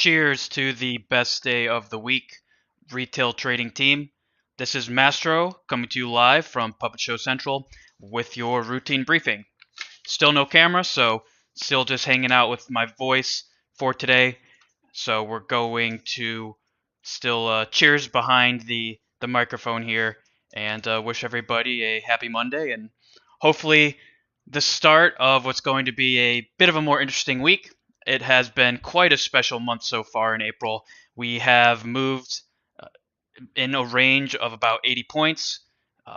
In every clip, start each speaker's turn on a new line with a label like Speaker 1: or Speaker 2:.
Speaker 1: Cheers to the best day of the week, retail trading team. This is Mastro coming to you live from Puppet Show Central with your routine briefing. Still no camera, so still just hanging out with my voice for today. So we're going to still cheers behind the microphone here and wish everybody a happy Monday and hopefully the start of what's going to be a bit of a more interesting week. It has been quite a special month so far in April. We have moved uh, in a range of about 80 points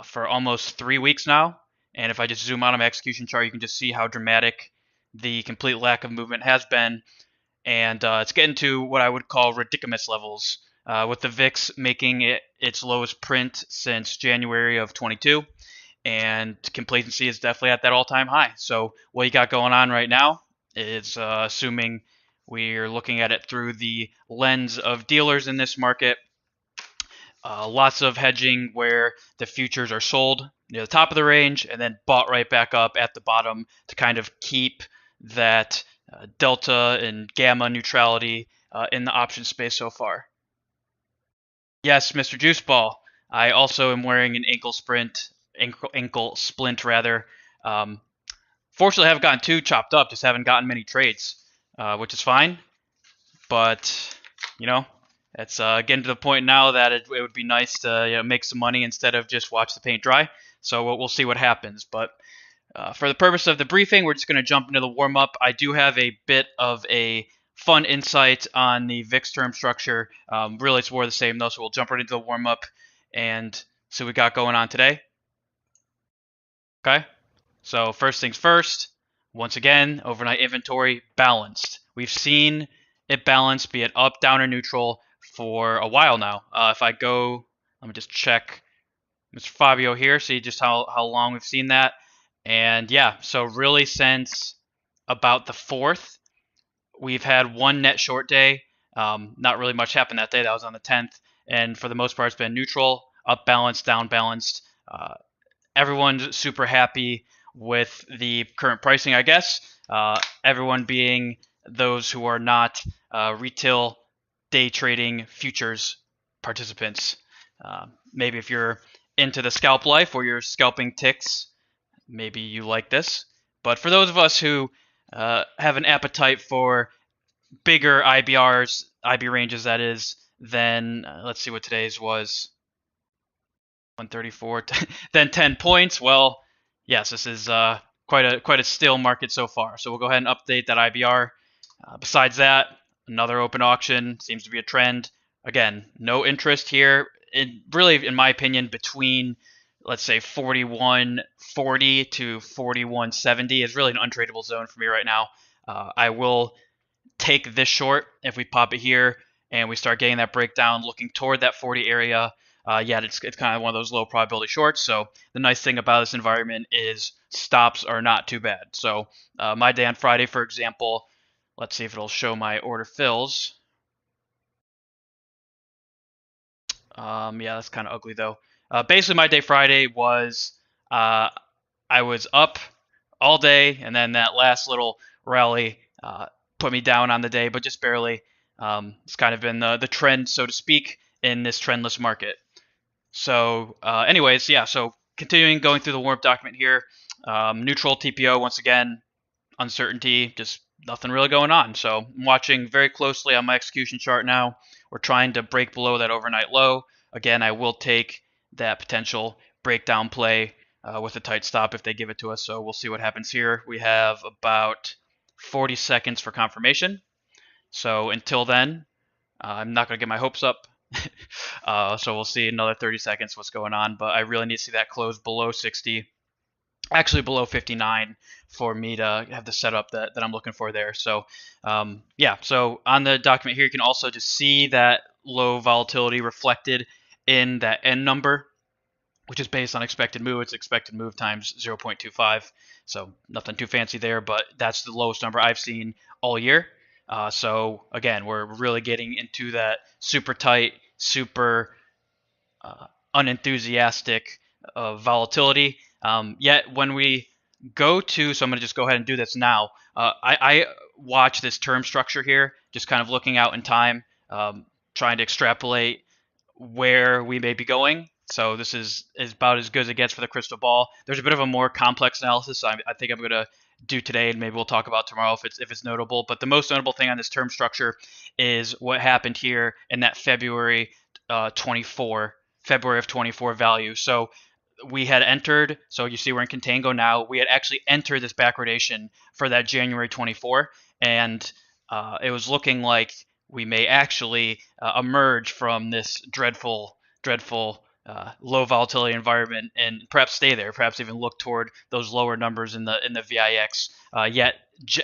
Speaker 1: for almost 3 weeks now. And if I just zoom out on my execution chart, you can just see how dramatic the complete lack of movement has been. And it's getting to what I would call ridiculous levels, with the VIX making it its lowest print since January of 22. And complacency is definitely at that all-time high. So what you got going on right now is assuming we're looking at it through the lens of dealers in this market. Lots of hedging where the futures are sold near the top of the range and then bought right back up at the bottom to kind of keep that delta and gamma neutrality in the option space so far. Yes, Mr. Juiceball. I also am wearing an ankle splint rather. Fortunately, I haven't gotten too chopped up. Just haven't gotten many trades, which is fine. But it's getting to the point now that it would be nice to make some money instead of just watch the paint dry. So we'll see what happens. But for the purpose of the briefing, we're just going to jump into the warm up. I do have a bit of a fun insight on the VIX term structure. Really, it's more of the same though. So we'll jump right into the warm up and see what we got going on today. Okay. So first things first, once again, overnight inventory balanced. We've seen it balance, be it up, down, or neutral for a while now. If I go, let me just check Mr. Fabio here, see just how long we've seen that. And yeah, so really since about the 4th, we've had one net short day. Not really much happened that day. That was on the 10th. And for the most part, it's been neutral, up balanced, down balanced. Everyone's super happy with the current pricing, I guess. Everyone being those who are not retail day trading futures participants. Maybe if you're into the scalp life or you're scalping ticks, maybe you like this. But for those of us who have an appetite for bigger IBRs, IB ranges that is, then let's see what today's was. 134, then 10 points. Well, yes, this is quite a still market so far. So we'll go ahead and update that IBR. Besides that, another open auction seems to be a trend. Again, no interest here. Really, in my opinion, between let's say 41.40 to 41.70 is really an untradeable zone for me right now. I will take this short if we pop it here and we start getting that breakdown looking toward that 40 area. It's kind of one of those low probability shorts. So the nice thing about this environment is stops are not too bad. So my day on Friday, for example, let's see if it'll show my order fills. That's kind of ugly though. Basically, my day Friday was I was up all day, and then that last little rally put me down on the day, but just barely. It's kind of been the trend, so to speak, in this trendless market. So anyways, so continuing going through the warm-up document here. Neutral TPO, once again, uncertainty, just nothing really going on. So I'm watching very closely on my execution chart now. We're trying to break below that overnight low. Again, I will take that potential breakdown play with a tight stop if they give it to us. So we'll see what happens here. We have about 40 seconds for confirmation. So until then, I'm not going to get my hopes up. So we'll see another 30 seconds what's going on. But I really need to see that close below 60. Actually below 59 for me to have the setup that I'm looking for there. So so on the document here, you can also just see that low volatility reflected in that N number, which is based on expected move. It's expected move times 0.25. So nothing too fancy there, but that's the lowest number I've seen all year. So again, we're really getting into that super tight, super unenthusiastic volatility. Yet when we go to, so I'm going to just go ahead and do this now. I watch this term structure here, just kind of looking out in time, trying to extrapolate where we may be going. So this is about as good as it gets for the crystal ball. There's a bit of a more complex analysis I think I'm going to do today, and maybe we'll talk about tomorrow if it's notable. But the most notable thing on this term structure is what happened here in that February 24, February of 24 value. So we had entered, so you see we're in contango now. We had actually entered this backwardation for that January 24, and it was looking like we may actually emerge from this dreadful low volatility environment and perhaps stay there, perhaps even look toward those lower numbers in the VIX. Yet,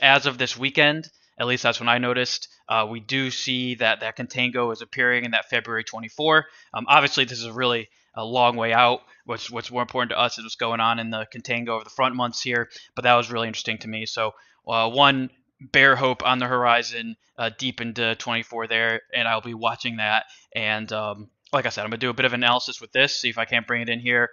Speaker 1: as of this weekend, at least that's when I noticed, we do see that contango is appearing in that February 24. Obviously, this is really a long way out. What's more important to us is what's going on in the contango over the front months here. But that was really interesting to me. So one bear hope on the horizon deep into 24 there, and I'll be watching that. And like I said, I'm gonna do a bit of analysis with this, see if I can't bring it in here.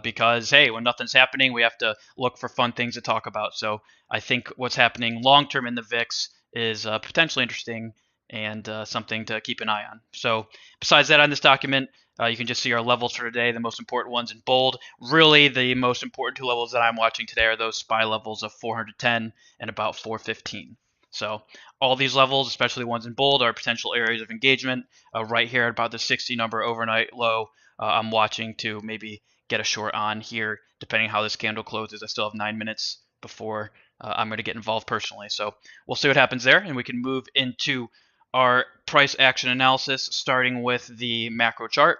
Speaker 1: Because hey, when nothing's happening, we have to look for fun things to talk about. So I think what's happening long term in the VIX is potentially interesting and something to keep an eye on. So besides that, on this document, you can just see our levels for today, the most important ones in bold. Really, the most important two levels that I'm watching today are those SPY levels of 410 and about 415. So all these levels, especially the ones in bold, are potential areas of engagement. Right here at about the 60 number overnight low, I'm watching to maybe get a short on here, depending how this candle closes. I still have 9 minutes before I'm going to get involved personally. So we'll see what happens there, and we can move into our price action analysis, starting with the macro chart.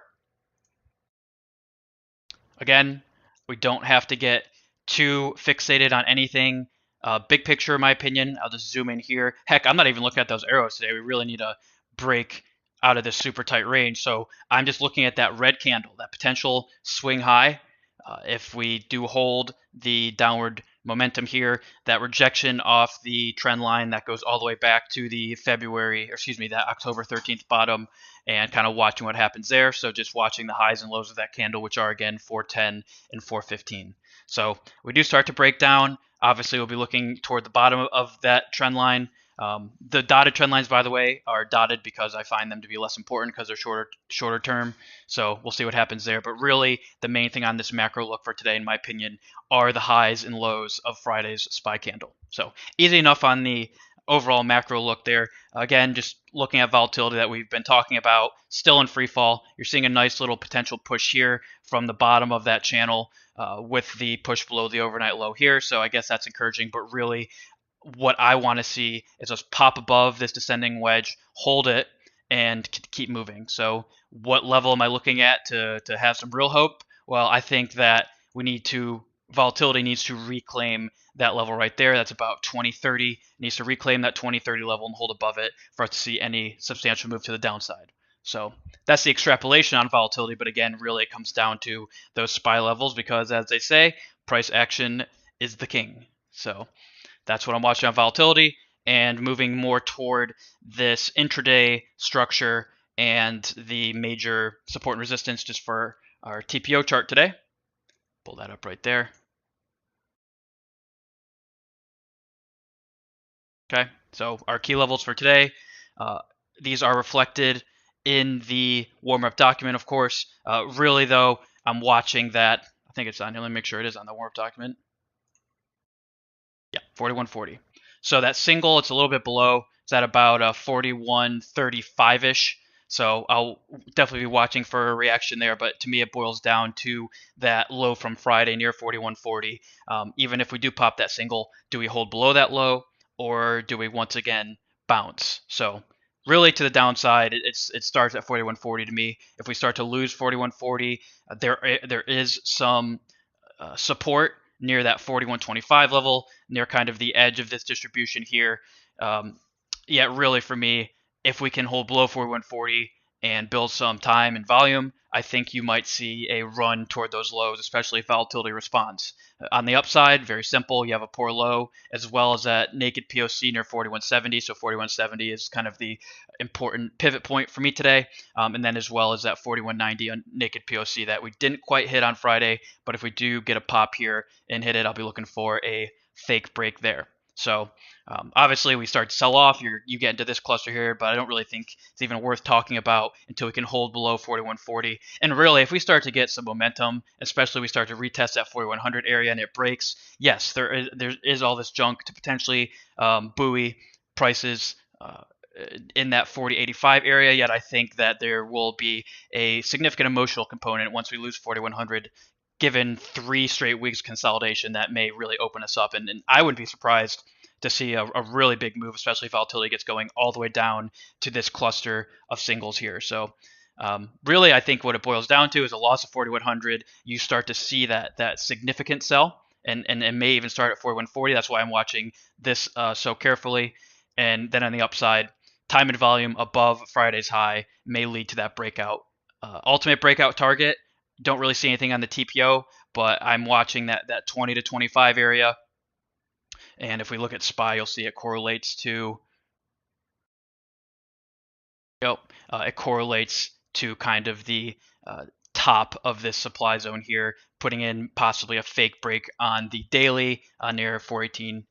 Speaker 1: Again, we don't have to get too fixated on anything. Big picture, in my opinion, I'll just zoom in here. Heck, I'm not even looking at those arrows today. We really need to break out of this super tight range. So I'm just looking at that red candle, that potential swing high. If we do hold the downward momentum here, that rejection off the trend line that goes all the way back to the that October 13th bottom, and kind of watching what happens there. So just watching the highs and lows of that candle, which are again 410 and 415. So we do start to break down. Obviously, we'll be looking toward the bottom of that trend line. The dotted trend lines, by the way, are dotted because I find them to be less important because they're shorter term. So we'll see what happens there. But really, the main thing on this macro look for today, in my opinion, are the highs and lows of Friday's SPY candle. So easy enough on the overall macro look there. Again, just looking at volatility that we've been talking about, still in free fall. You're seeing a nice little potential push here from the bottom of that channel with the push below the overnight low here. So I guess that's encouraging, but really what I want to see is us pop above this descending wedge, hold it, and keep moving. So what level am I looking at to have some real hope? Well, I think that volatility needs to reclaim that level right there. That's about 2030. It needs to reclaim that 2030 level and hold above it for us to see any substantial move to the downside. So that's the extrapolation on volatility. But again, really it comes down to those SPY levels because, as they say, price action is the king. So that's what I'm watching on volatility, and moving more toward this intraday structure and the major support and resistance just for our TPO chart today. Pull that up right there. Okay, so our key levels for today, these are reflected in the warm-up document, of course. Really, though, I'm watching that. I think it's on here. Let me make sure it is on the warm-up document. Yeah, 4140. So that single, it's a little bit below. It's at about 4135-ish. So I'll definitely be watching for a reaction there. But to me, it boils down to that low from Friday near 4140. Even if we do pop that single, do we hold below that low, or do we once again bounce? So really to the downside, it starts at 4140 to me. If we start to lose 4140, there is some support near that 4125 level, near kind of the edge of this distribution here. Yet really for me, if we can hold below 4140 and build some time and volume, I think you might see a run toward those lows, especially if volatility responds. On the upside, very simple. You have a poor low as well as that naked POC near 4170. So 4170 is kind of the important pivot point for me today. And then as well as that 4190 on naked POC that we didn't quite hit on Friday. But if we do get a pop here and hit it, I'll be looking for a fake break there. So obviously we start to sell off. You get into this cluster here, but I don't really think it's even worth talking about until we can hold below 4140. And really, if we start to get some momentum, especially we start to retest that 4100 area and it breaks, yes, there is all this junk to potentially buoy prices in that 4085 area. Yet I think that there will be a significant emotional component once we lose 4100. Given 3 straight weeks consolidation, that may really open us up, and I wouldn't be surprised to see a really big move, especially if volatility gets going all the way down to this cluster of singles here. So really, I think what it boils down to is a loss of 4100. You start to see that significant sell, and it may even start at 4140. That's why I'm watching this so carefully. And then on the upside, time and volume above Friday's high may lead to that breakout. Ultimate breakout target. Don't really see anything on the TPO, but I'm watching that 20 to 25 area. And if we look at SPY, you'll see it correlates to it correlates to kind of the top of this supply zone here, putting in possibly a fake break on the daily near 418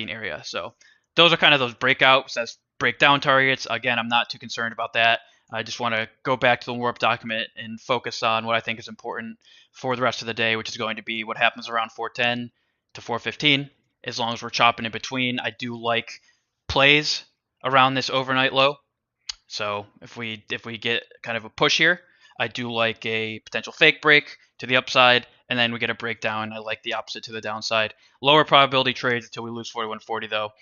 Speaker 1: area. So those are kind of those breakouts as breakdown targets. Again, I'm not too concerned about that. I just want to go back to the warm-up document and focus on what I think is important for the rest of the day, which is going to be what happens around 410 to 415. As long as we're chopping in between, I do like plays around this overnight low. So if we get kind of a push here, I do like a potential fake break to the upside, and then we get a breakdown. I like the opposite to the downside. Lower probability trades until we lose 4140 though,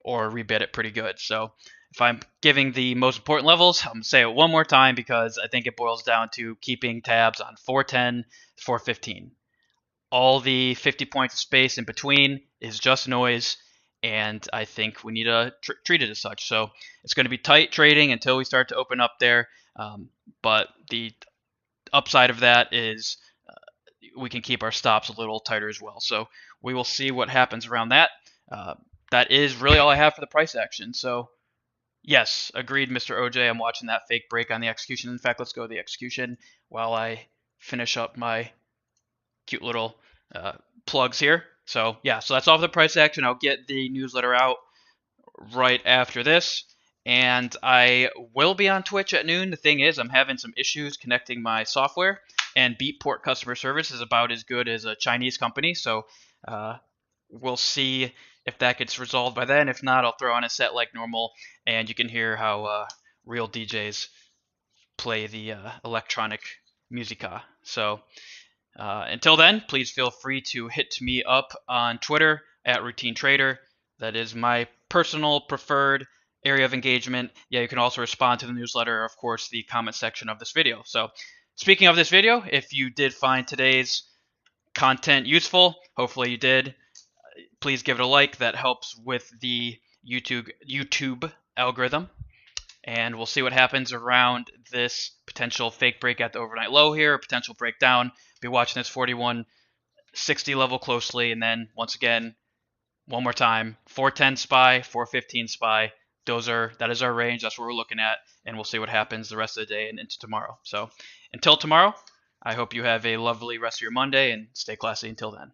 Speaker 1: or rebid it pretty good. So if I'm giving the most important levels, I'm going to say it one more time because I think it boils down to keeping tabs on 410, 415. All the 50 points of space in between is just noise, and I think we need to treat it as such. So it's going to be tight trading until we start to open up there, but the upside of that is we can keep our stops a little tighter as well. So we will see what happens around that. That is really all I have for the price action. So yes, agreed, Mr. OJ. I'm watching that fake break on the execution. In fact, let's go to the execution while I finish up my cute little plugs here. So yeah, so that's all for the price action. I'll get the newsletter out right after this, and I will be on Twitch at noon. The thing is, I'm having some issues connecting my software, and Beatport customer service is about as good as a Chinese company. So we'll see if that gets resolved by then. If not, I'll throw on a set like normal, and you can hear how real DJs play the electronic musica. So until then, please feel free to hit me up on Twitter at Routine Trader. That is my personal preferred area of engagement. Yeah, you can also respond to the newsletter, or of course, the comment section of this video. So speaking of this video, if you did find today's content useful, hopefully you did, please give it a like. That helps with the YouTube algorithm. And we'll see what happens around this potential fake break at the overnight low here, potential breakdown. Be watching this 4160 level closely, and then once again, one more time, 410 SPY, 415 SPY. That is our range. That's what we're looking at, and we'll see what happens the rest of the day and into tomorrow. So until tomorrow, I hope you have a lovely rest of your Monday and stay classy until then.